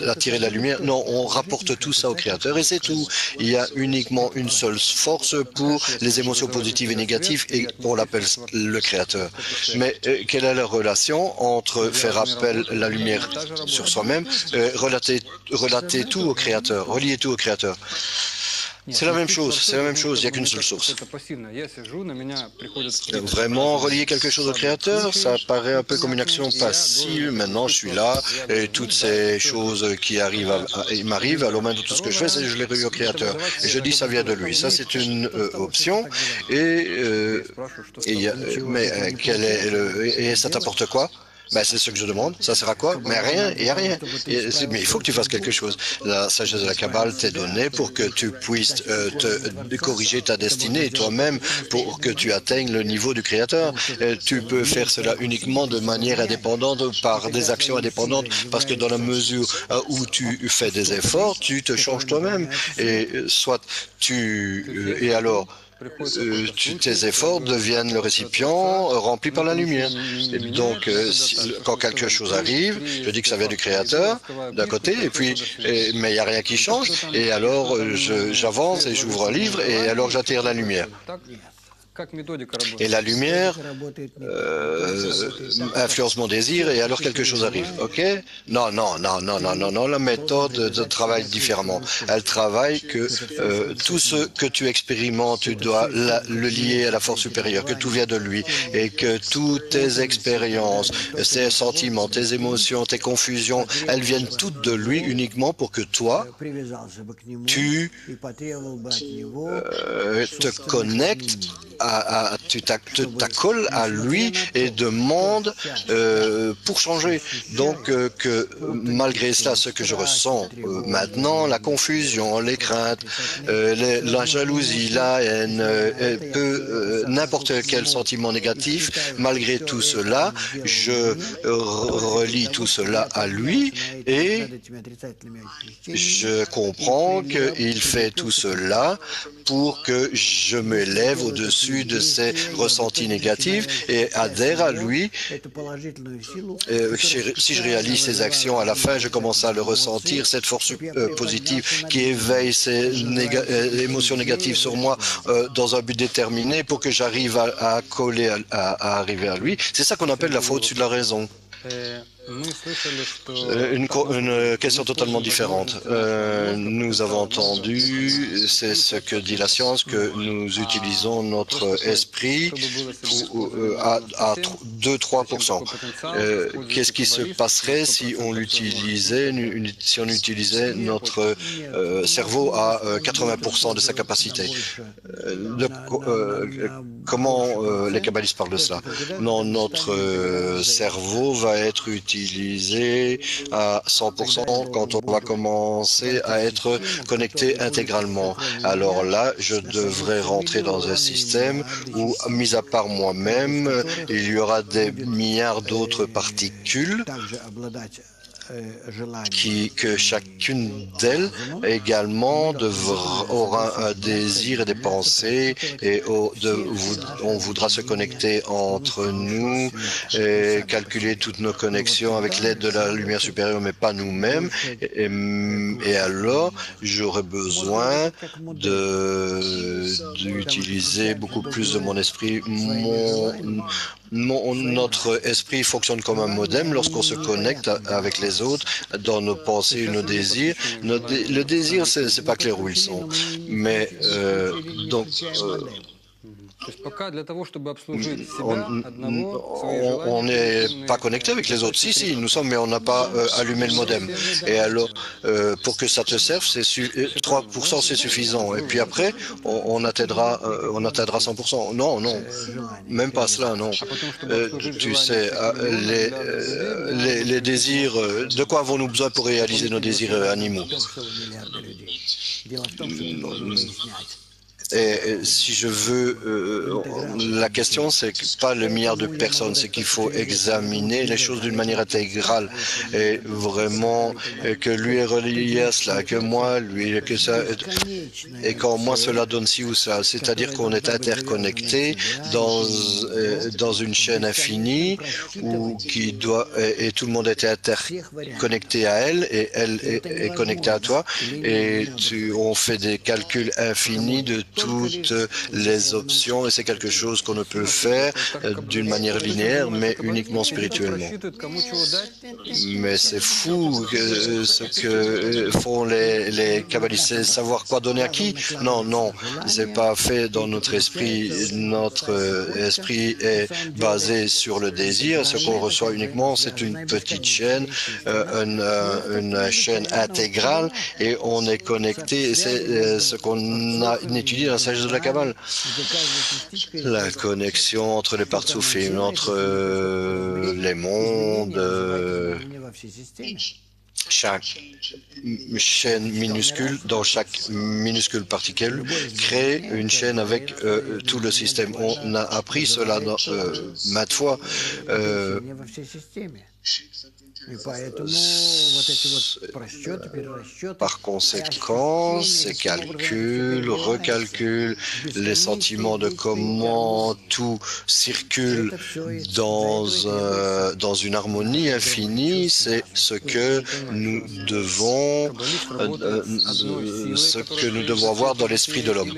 attirer la lumière? Non, on rapporte tout ça au Créateur et c'est tout. Il y a uniquement une seule force pour les émotions positives et négatives et on l'appelle le Créateur. Mais quelle est la relation entre faire appel à la lumière sur soi-même, relater tout au Créateur, relier tout au Créateur? C'est la même chose, il n'y a qu'une seule source. Vraiment, relier quelque chose au Créateur, ça paraît un peu comme une action passive. Maintenant, je suis là, et toutes ces choses qui m'arrivent, alors maintenant, tout ce que je fais, c'est que je les relie au Créateur. Et je dis, ça vient de lui. Ça, c'est une option. Mais ça t'apporte quoi? Ben, c'est ce que je demande. Ça sert à quoi? Mais rien, il n'y a rien. Mais il faut que tu fasses quelque chose. La sagesse de la Kabbale t'est donnée pour que tu puisses corriger ta destinée toi-même, pour que tu atteignes le niveau du Créateur. Tu peux faire cela uniquement de manière indépendante, par des actions indépendantes, parce que dans la mesure où tu fais des efforts, tu te changes toi-même. Et tes efforts deviennent le récipient rempli par la lumière. Et donc, quand quelque chose arrive, je dis que ça vient du Créateur, d'un côté, mais il n'y a rien qui change, et alors j'avance et j'ouvre un livre, et alors j'attire la lumière. Et la lumière influence mon désir et alors quelque chose arrive. Ok? Non, la méthode travaille différemment. Elle travaille que tout ce que tu expérimentes, tu dois le lier à la force supérieure, que tout vient de lui et que toutes tes expériences, tes sentiments, tes émotions, tes confusions, elles viennent toutes de lui uniquement pour que toi, tu te connectes tu t'accoles à lui et demande pour changer. Donc, que malgré cela, ce que je ressens maintenant, la confusion, les craintes, la jalousie, la haine, n'importe quel sentiment négatif, malgré tout cela, je relie tout cela à lui et je comprends qu'il fait tout cela pour que je m'élève au-dessus de ces ressentis négatifs et adhère à lui. Si je réalise ces actions, à la fin, je commence à le ressentir, cette force positive qui éveille ces émotions négatives sur moi dans un but déterminé pour que j'arrive à coller, à arriver à lui. C'est ça qu'on appelle la faute sur la raison. Une question totalement différente. Nous avons entendu, c'est ce que dit la science, que nous utilisons notre esprit à 2-3%. Qu'est-ce qui se passerait si on utilisait notre cerveau à 80% de sa capacité? Comment les kabbalistes parlent de cela? Non, notre cerveau va être utilisé à 100% quand on va commencer à être connecté intégralement. Alors là, je devrais rentrer dans un système où, mis à part moi-même, il y aura des milliards d'autres particules que chacune d'elles également aura un désir et des pensées et on voudra se connecter entre nous et calculer toutes nos connexions avec l'aide de la lumière supérieure, mais pas nous-mêmes. Et alors, j'aurai besoin d'utiliser beaucoup plus de mon esprit. Notre esprit fonctionne comme un modem lorsqu'on se connecte avec les autres dans nos pensées et nos désirs. Le désir, c'est pas clair où ils sont. Mais То есть пока для того, чтобы обслужить себя On одного, свои желания, on n'est определенные pas connecté avec les autres. Si, nous sommes, mais on n'a pas allumé le modem. Et alors, pour que ça te serve, 3% c'est suffisant. Et puis après, on atteindra 100%. Non, non, même pas cela, non. А потом, чтобы обслужить Tu желания sais, всех миллионов, миллиардов людей, мне надо les désirs, de quoi avons-nous besoin pour réaliser nos désirs animaux? Дело в том, что ты должен выяснять. Et si je veux, la question, c'est pas le milliard de personnes, c'est qu'il faut examiner les choses d'une manière intégrale et vraiment que lui est relié à cela, que moi, lui, que ça, et quand moi cela donne ci ou ça, c'est-à-dire qu'on est interconnecté dans une chaîne infinie où qui doit et tout le monde est interconnecté à elle et elle est connectée à toi et on fait des calculs infinis de toutes les options et c'est quelque chose qu'on ne peut faire d'une manière linéaire mais uniquement spirituellement. Mais c'est fou ce que font les kabbalistes, c'est savoir quoi donner à qui? Non, non, c'est pas fait dans notre esprit. Notre esprit est basé sur le désir. Ce qu'on reçoit uniquement, c'est une petite chaîne, une chaîne intégrale et on est connecté. C'est ce qu'on a étudié dans la sagesse de la Kabbale. La connexion entre les partsoufim, entre les mondes, chaque chaîne minuscule, dans chaque minuscule particule, crée une chaîne avec tout le système. On a appris cela maintes fois. Par conséquent, ces calculs, recalculs, les sentiments de comment tout circule dans une harmonie infinie, c'est ce que nous devons avoir dans l'esprit de l'homme.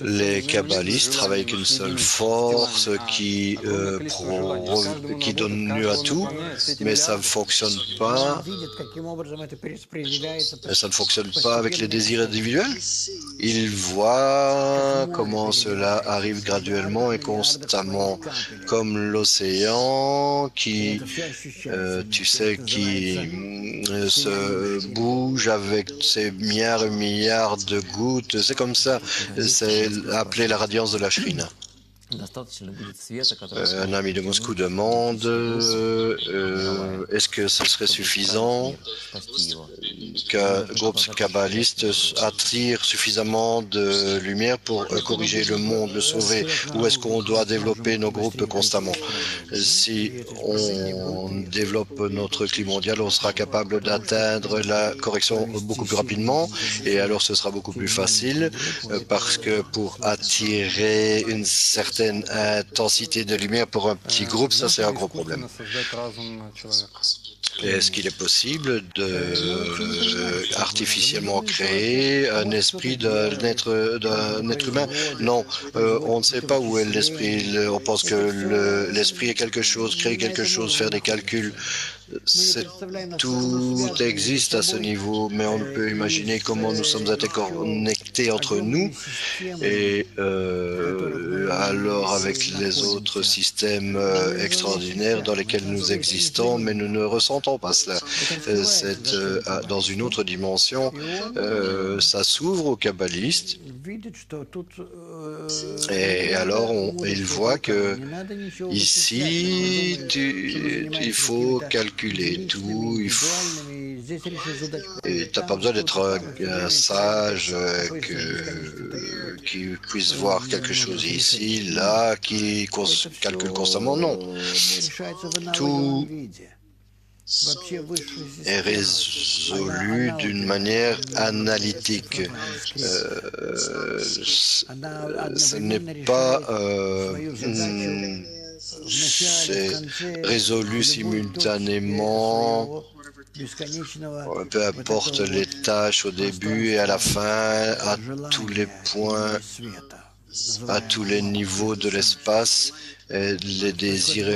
Les kabbalistes travaillent avec une seule force qui donne lieu à tout, mais ça ne fonctionne pas. Ça ne fonctionne pas avec les désirs individuels. Ils voient comment cela arrive graduellement et constamment, comme l'océan qui, tu sais, qui se bouge avec ses milliards et milliards de gouttes. C'est comme ça. C'est appelé la radiance de la Shrina. Un ami de Moscou demande est-ce que ce serait suffisant qu'un groupe kabbaliste attire suffisamment de lumière pour corriger le monde, le sauver, ou est-ce qu'on doit développer nos groupes constamment? Si on développe notre climat mondial, on sera capable d'atteindre la correction beaucoup plus rapidement et alors ce sera beaucoup plus facile parce que pour attirer une certaine intensité de lumière pour un petit groupe, ça c'est un gros problème. Est-ce qu'il est possible de artificiellement créer un esprit d'un être humain? Non, on ne sait pas où est l'esprit. On pense que l'esprit est quelque chose, créer quelque chose, faire des calculs. Tout existe à ce niveau, mais on peut imaginer comment nous sommes interconnectés entre nous et alors avec les autres systèmes extraordinaires dans lesquels nous existons, mais nous ne ressentons pas cela. Dans une autre dimension, ça s'ouvre aux kabbalistes et alors il voit que ici il faut calculer tout, et tu n'as pas besoin d'être un sage qui puisse voir quelque chose ici, là, qui calcule constamment. Non. Tout est résolu d'une manière analytique. Ce n'est pas c'est résolu simultanément, peu importe les tâches au début et à la fin, à tous les points, à tous les niveaux de l'espace, les désirs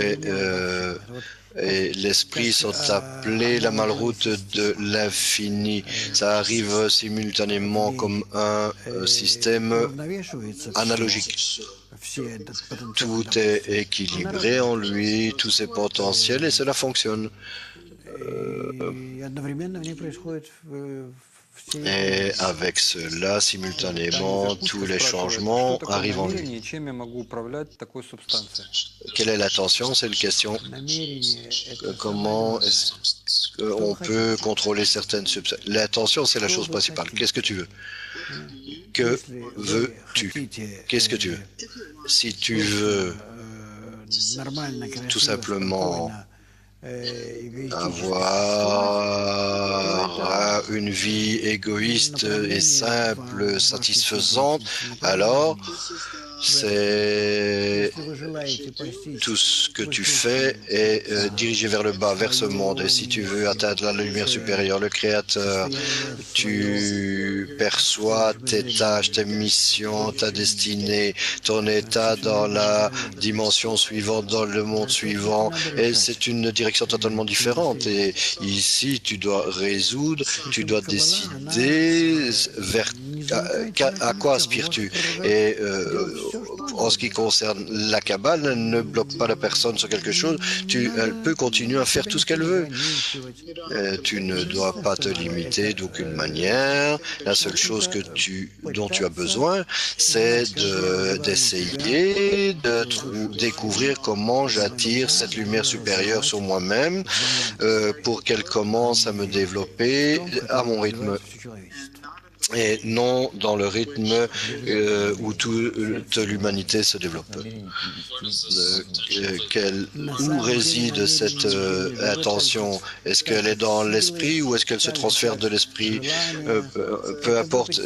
et l'esprit sont appelés la malroute de l'infini. Ça arrive simultanément comme un système analogique. Tout est équilibré en lui, tous ses potentiels, et cela fonctionne. Et avec cela, simultanément, tous les changements arrivent en lui. Quelle est l'intention? C'est une question. Comment est-ce qu'on peut contrôler certaines substances? L'intention, c'est la chose principale. Qu'est-ce que tu veux? Que veux-tu? Qu'est-ce que tu veux? Si tu veux tout simplement avoir une vie égoïste et simple, satisfaisante, alors c'est tout ce que tu fais est dirigé vers le bas, vers ce monde. Et si tu veux atteindre la lumière supérieure, le Créateur, tu perçois tes tâches, tes missions, ta destinée, ton état dans la dimension suivante, dans le monde suivant. Et c'est une direction totalement différente. Et ici, tu dois résoudre, tu dois décider vers à quoi aspires-tu. Et en ce qui concerne la Kabbale, elle ne bloque pas la personne sur quelque chose. Elle peut continuer à faire tout ce qu'elle veut. Tu ne dois pas te limiter d'aucune manière. La seule chose dont tu as besoin, c'est d'essayer de découvrir comment j'attire cette lumière supérieure sur moi-même pour qu'elle commence à me développer à mon rythme. Et non dans le rythme où toute l'humanité se développe. Où réside cette intention? Est-ce qu'elle est dans l'esprit ou est-ce qu'elle se transfère de l'esprit? Peu importe,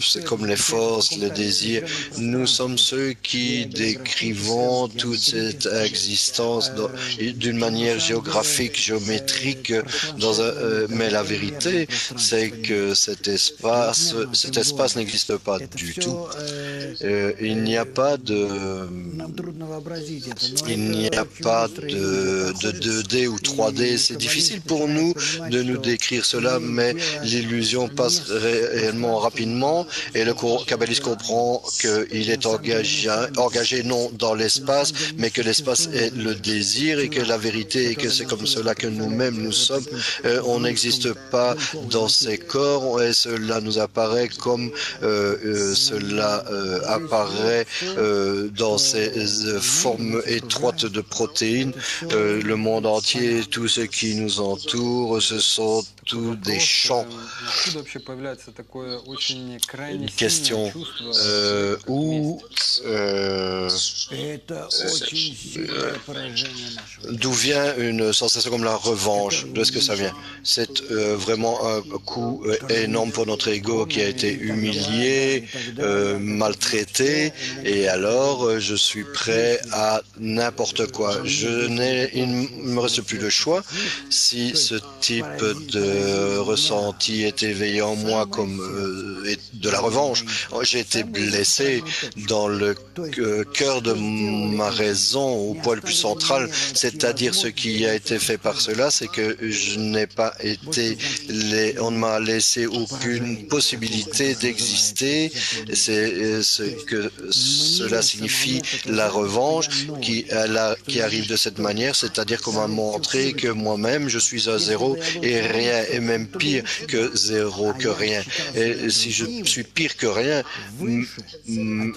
c'est comme les forces, les désirs. Nous sommes ceux qui décrivons toute cette existence d'une manière géographique, géométrique, mais la vérité, c'est que cet espace n'existe pas du tout. Il n'y a pas de 2D ou 3D. C'est difficile pour nous de nous décrire cela, mais l'illusion passe réellement rapidement et le kabbaliste comprend qu'il est engagé non dans l'espace, mais que l'espace est le désir et que la vérité est que c'est comme cela que nous-mêmes nous sommes. On n'existe pas dans ces corps et cela nous apparaît comme cela apparaît dans ces formes étroites de protéines. Le monde entier, tout ce qui nous entoure, ce sont tous des champs. Une question. D'où vient une sensation comme la revanche? D'où est-ce que ça vient? C'est vraiment un coup énorme pour notre ego qui a été humilié, maltraité, et alors je suis prêt à n'importe quoi. Il ne me reste plus de choix. Si ce type de ressenti est éveillé en moi comme de la revanche, j'ai été blessé dans le cœur de ma raison, au point le plus central, c'est-à-dire ce qui a été fait par cela, c'est que je n'ai pas été, on ne m'a laissé aucune possibilité d'exister. C'est ce que cela signifie la revanche qui arrive de cette manière, c'est-à-dire qu'on m'a montré que moi-même je suis un zéro et rien, et même pire que zéro, que rien. Et si je suis pire que rien,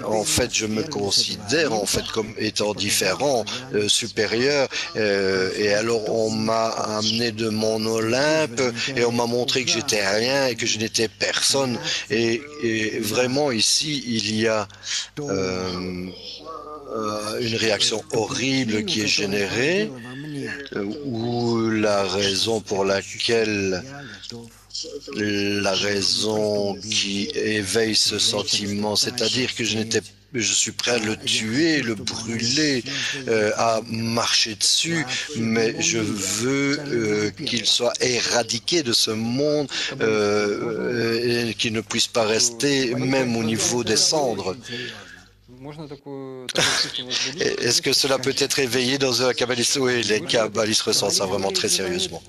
en fait je me considère en fait comme étant différent, supérieur, et alors on m'a amené de mon Olympe et on m'a montré que j'étais rien et que je n'étais personne. Et vraiment ici il y a une réaction horrible qui est générée, ou la raison qui éveille ce sentiment, c'est-à-dire que je suis prêt à le tuer, le brûler, à marcher dessus, mais je veux qu'il soit éradiqué de ce monde et qu'il ne puisse pas rester même au niveau des cendres. Можно такое чувство возбудить? Est-ce que cela peut être éveillé dans un kabbaliste? Oui, les kabbalistes ressentent ça vraiment très sérieusement.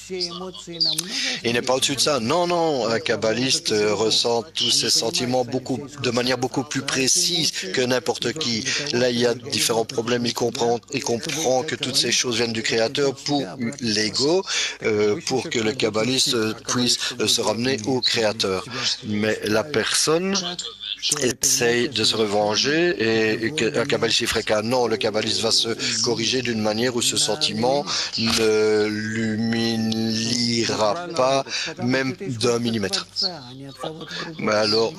Il n'est pas au-dessus de ça. Non, non, un kabbaliste ressent tous ses sentiments de manière beaucoup plus précise que n'importe qui. Là, il y a différents problèmes. Il comprend que toutes ces choses viennent du Créateur pour l'ego, pour que le kabbaliste puisse se ramener au Créateur. Mais la personne essaye de se revenger et un kabbaliste ferait non, le kabbaliste va se corriger d'une manière où ce sentiment ne l'humiliera pas même d'un millimètre. Mais alors,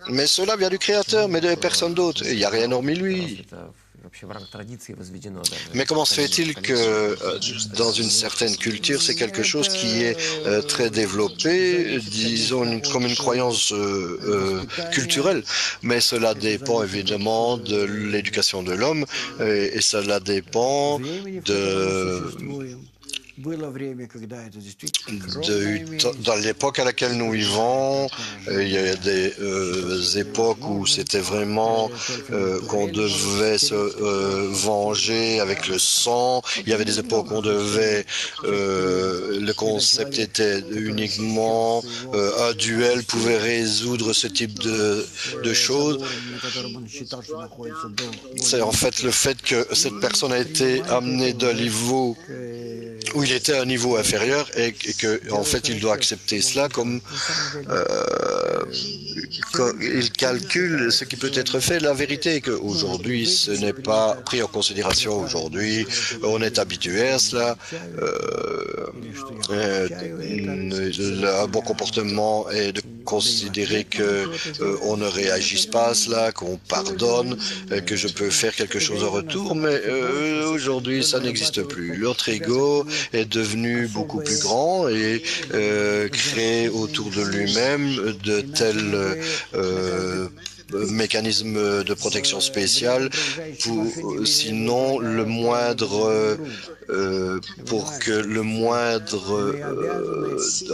mais cela vient du Créateur, mais de personne d'autre. Il n'y a rien hormis lui. Mais comment se fait-il que dans une certaine culture, c'est quelque chose qui est très développé, disons comme une croyance culturelle, mais cela dépend évidemment de l'éducation de l'homme et cela dépend dans l'époque à laquelle nous vivons, il y a des époques où c'était vraiment qu'on devait se venger avec le sang. Il y avait des époques où on devait, le concept était uniquement un duel pouvait résoudre ce type de choses. C'est en fait le fait que cette personne a été amenée d'un niveau où il était à un niveau inférieur et que en fait il doit accepter cela comme il calcule ce qui peut être fait. La vérité est qu'aujourd'hui ce n'est pas pris en considération. Aujourd'hui on est habitué à cela. Un bon comportement est de considérer que on ne réagisse pas à cela, qu'on pardonne, que je peux faire quelque chose en retour, mais aujourd'hui ça n'existe plus. L'autre ego est devenu beaucoup plus grand et crée autour de lui-même de tels mécanismes de protection spéciale sinon le moindre pour que le moindre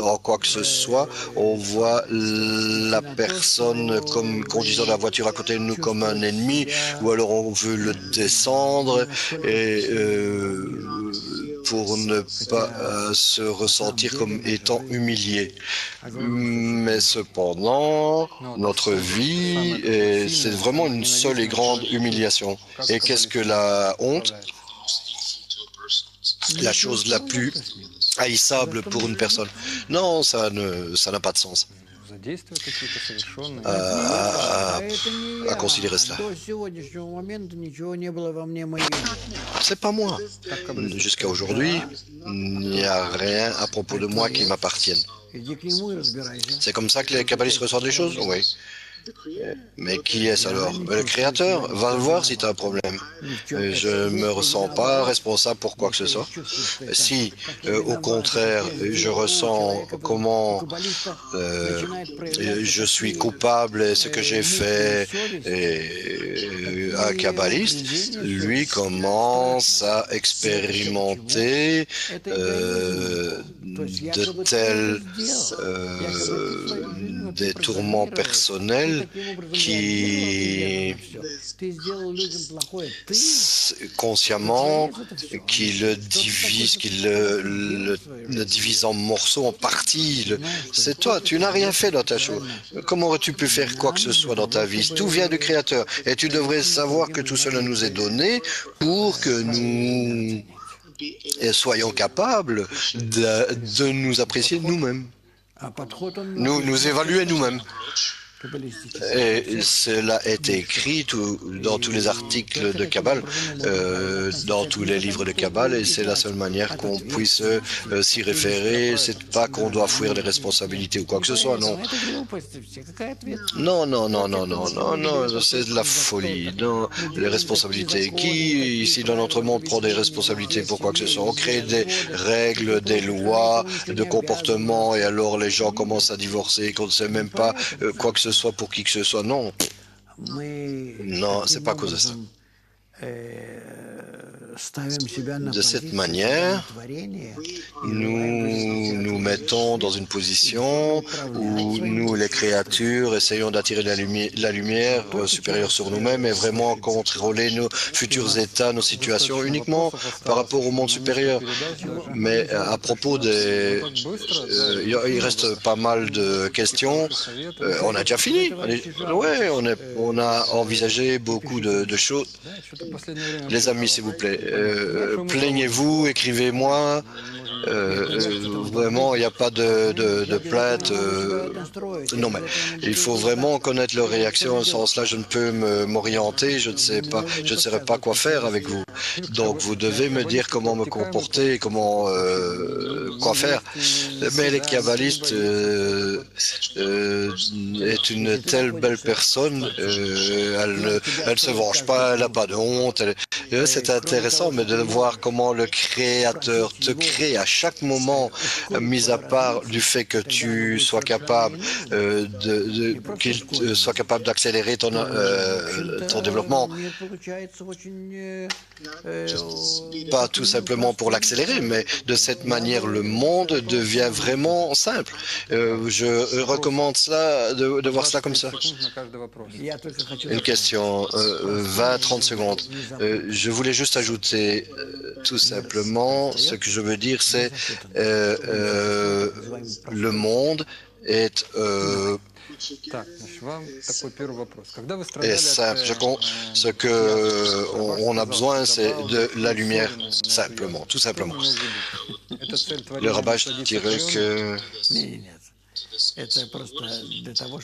en quoi que ce soit, on voit la personne comme conduisant la voiture à côté de nous comme un ennemi, ou alors on veut le descendre et pour ne pas se ressentir comme étant humilié. Mais cependant, notre vie, c'est vraiment une seule et grande humiliation. Et qu'est-ce que la honte? La chose la plus haïssable pour une personne. Non, ça n'a pas de sens. À considérer cela. C'est pas moi. Jusqu'à aujourd'hui, il n'y a rien à propos de moi qui m'appartienne. C'est comme ça que les kabbalistes ressentent les choses? Oui. Mais qui est-ce alors? Le Créateur va voir si tu as un problème. Je ne me ressens pas responsable pour quoi que ce soit. Si, au contraire, je ressens comment je suis coupable et ce que j'ai fait, et un kabbaliste, lui, commence à expérimenter de tels des tourments personnels qui consciemment qui le divise en morceaux, en parties. C'est toi, tu n'as rien fait dans ta chose. Comment aurais-tu pu faire quoi que ce soit dans ta vie? Tout vient du Créateur. Et tu devrais savoir que tout cela nous est donné pour que nous soyons capables de nous apprécier nous-mêmes. Nous évaluer nous-mêmes. Et cela est écrit dans tous les articles de Kabbale, dans tous les livres de Kabbale, et c'est la seule manière qu'on puisse s'y référer. C'est pas qu'on doit fuir les responsabilités ou quoi que ce soit, non. Non, c'est de la folie. Non, les responsabilités. Qui, ici, dans notre monde, prend des responsabilités pour quoi que ce soit? On crée des règles, des lois de comportement, et alors les gens commencent à divorcer, qu'on ne sait même pas quoi que ce soit pour qui que ce soit. Non, c'est pas à cause de ça. De cette manière, nous nous mettons dans une position où nous, les créatures, essayons d'attirer la lumière supérieure sur nous-mêmes et vraiment contrôler nos futurs états, nos situations uniquement par rapport au monde supérieur. Mais à propos des... il reste pas mal de questions. On a déjà fini. Ouais, on a envisagé beaucoup de choses. Les amis, s'il vous plaît, plaignez-vous, écrivez-moi. Vraiment, il n'y a pas de plainte. Non, mais il faut vraiment connaître leurs réactions. Sans cela, je ne peux m'orienter. Je ne sais pas, je ne saurais pas quoi faire avec vous. Donc, vous devez me dire comment me comporter, comment quoi faire. Mais les kabbalistes est une telle belle personne. Elle se venge pas, elle n'a pas de honte. C'est intéressant, mais de voir comment le Créateur te crée à chaque moment, mis à part du fait que tu sois capable qu'il soit capable d'accélérer ton développement. Pas tout simplement pour l'accélérer, mais de cette manière, le monde devient vraiment simple. Je recommande cela, de voir cela comme ça. Une question, 20-30 secondes. Je voulais juste ajouter tout simplement, ce que je veux dire, c'est le monde est simple. Ce que on a besoin, c'est de la lumière, simplement, tout simplement. Le rabbin dirait que...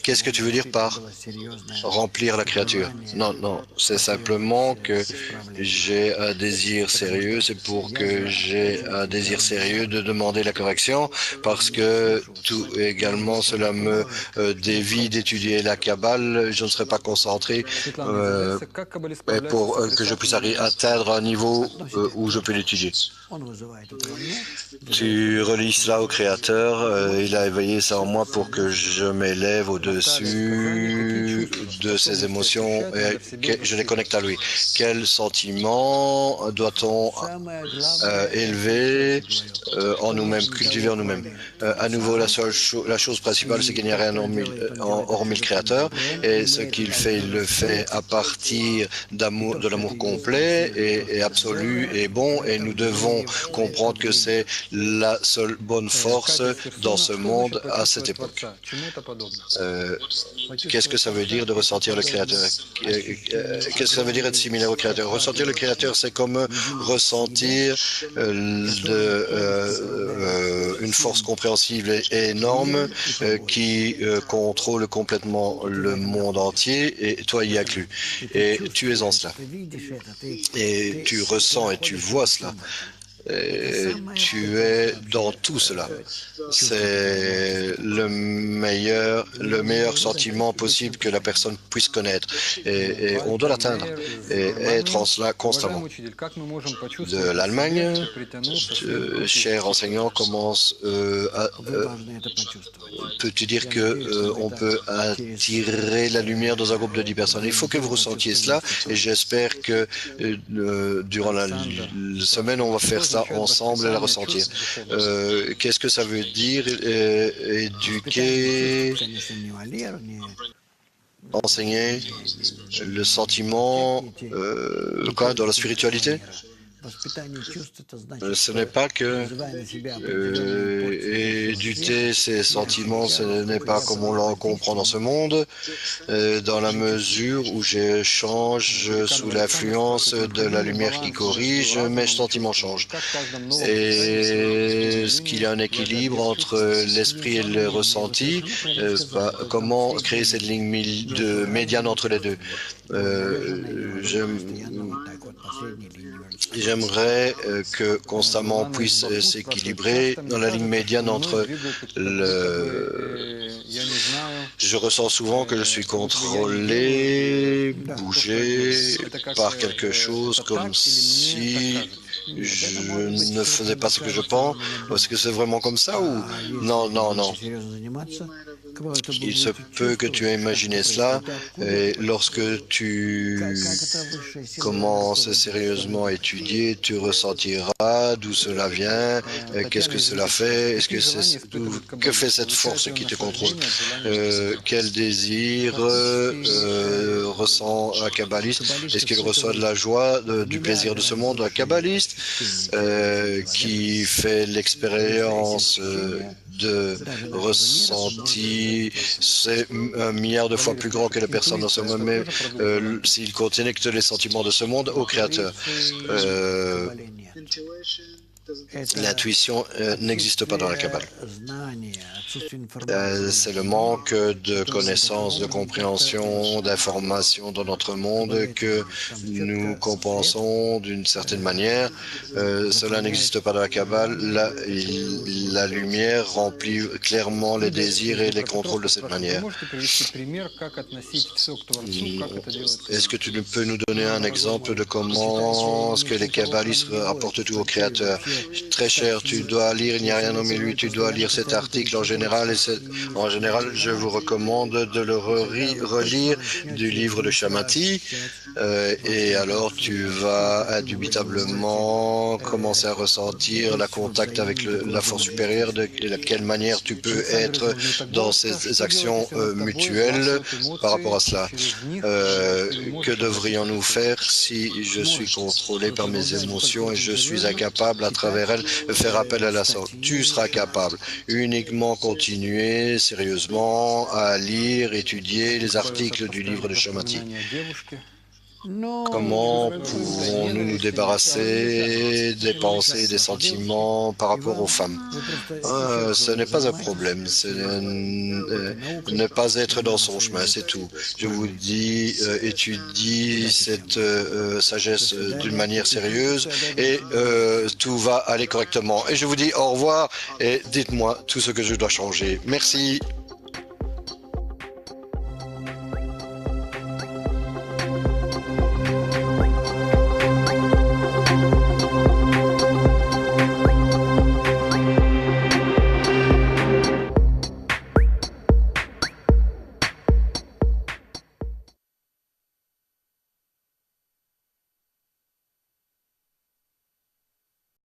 Qu'est-ce que tu veux dire par remplir la créature? Non, non, c'est simplement que j'ai un désir sérieux, c'est pour que j'ai un désir sérieux de demander la correction, parce que tout également cela me dévie d'étudier la Kabbale, je ne serai pas concentré pour que je puisse atteindre un niveau où je peux l'étudier. Tu relis cela au Créateur, il a éveillé ça en moi pour que je m'élève au-dessus de ces émotions et que je les connecte à lui. Quel sentiment doit-on élever en nous-mêmes, cultiver en nous-mêmes? À nouveau, la chose principale, c'est qu'il n'y a rien hormis le Créateur, et ce qu'il fait, il le fait à partir de l'amour complet et absolu et bon, et nous devons comprendre que c'est la seule bonne force dans ce monde à cette époque. Qu'est-ce que ça veut dire de ressentir le Créateur? Qu'est-ce que ça veut dire être similaire au Créateur? Ressentir le Créateur, c'est comme ressentir une force compréhensible et énorme qui contrôle complètement le monde entier, et toi y inclus. Et tu es en cela. Et tu ressens et tu vois cela. Tu es dans tout cela. C'est le meilleur sentiment possible que la personne puisse connaître. Et on doit l'atteindre et être en cela constamment. De l'Allemagne, cher enseignant, peux-tu dire qu'on peut attirer la lumière dans un groupe de 10 personnes? Il faut que vous ressentiez cela, et j'espère que durant la semaine, on va faire ça ensemble et la ressentir. Qu'est-ce que ça veut dire éduquer, enseigner le sentiment dans la spiritualité? Ce n'est pas que éduquer ses sentiments, ce n'est pas comme on le comprend dans ce monde, dans la mesure où je change sous l'influence de la lumière qui corrige, mes sentiments changent. Et est-ce qu'il y a un équilibre entre l'esprit et le ressenti? Comment créer cette ligne médiane entre les deux? J'aimerais que constamment on puisse s'équilibrer dans la ligne médiane entre Je ressens souvent que je suis contrôlé, bougé par quelque chose comme si je ne faisais pas ce que je pense. Est-ce que c'est vraiment comme ça ou... Non, non, non. Il se peut que tu aies imaginé cela et lorsque tu commences sérieusement à étudier, tu ressentiras d'où cela vient, qu'est-ce que cela fait, que fait cette force qui te contrôle, quel désir ressent un kabbaliste, est-ce qu'il reçoit de la joie, du plaisir de ce monde, un kabbaliste qui fait l'expérience de ressenti, c'est 1 milliard de fois plus grand que la personne dans ce monde, mais s'il connecte les sentiments de ce monde au Créateur. L'intuition n'existe pas dans la Kabbale. C'est le manque de connaissances, de compréhension, d'informations dans notre monde que nous compensons d'une certaine manière. Cela n'existe pas dans la Kabbale. La lumière remplit clairement les désirs et les contrôles de cette manière. Est-ce que tu peux nous donner un exemple de comment est-ce que les kabbalistes rapportent tout au Créateur? Très cher, tu dois lire, il n'y a rien au milieu, tu dois lire cet article en général. En général, je vous recommande de le relire du livre de Shamati. Et alors, tu vas indubitablement commencer à ressentir la contact avec la force supérieure, de quelle manière tu peux être dans ces actions mutuelles par rapport à cela. Que devrions-nous faire si je suis contrôlé par mes émotions et je suis incapable à travers elles de faire appel à la sorte? Tu seras capable. Uniquement continuer sérieusement à lire, étudier les articles du livre de Shamati. Comment pouvons-nous nous débarrasser des pensées, des sentiments par rapport aux femmes? Ce n'est pas un problème, c'est ne pas être dans son chemin, c'est tout. Je vous dis, étudie cette sagesse d'une manière sérieuse et tout va aller correctement. Et je vous dis au revoir et dites-moi tout ce que je dois changer. Merci.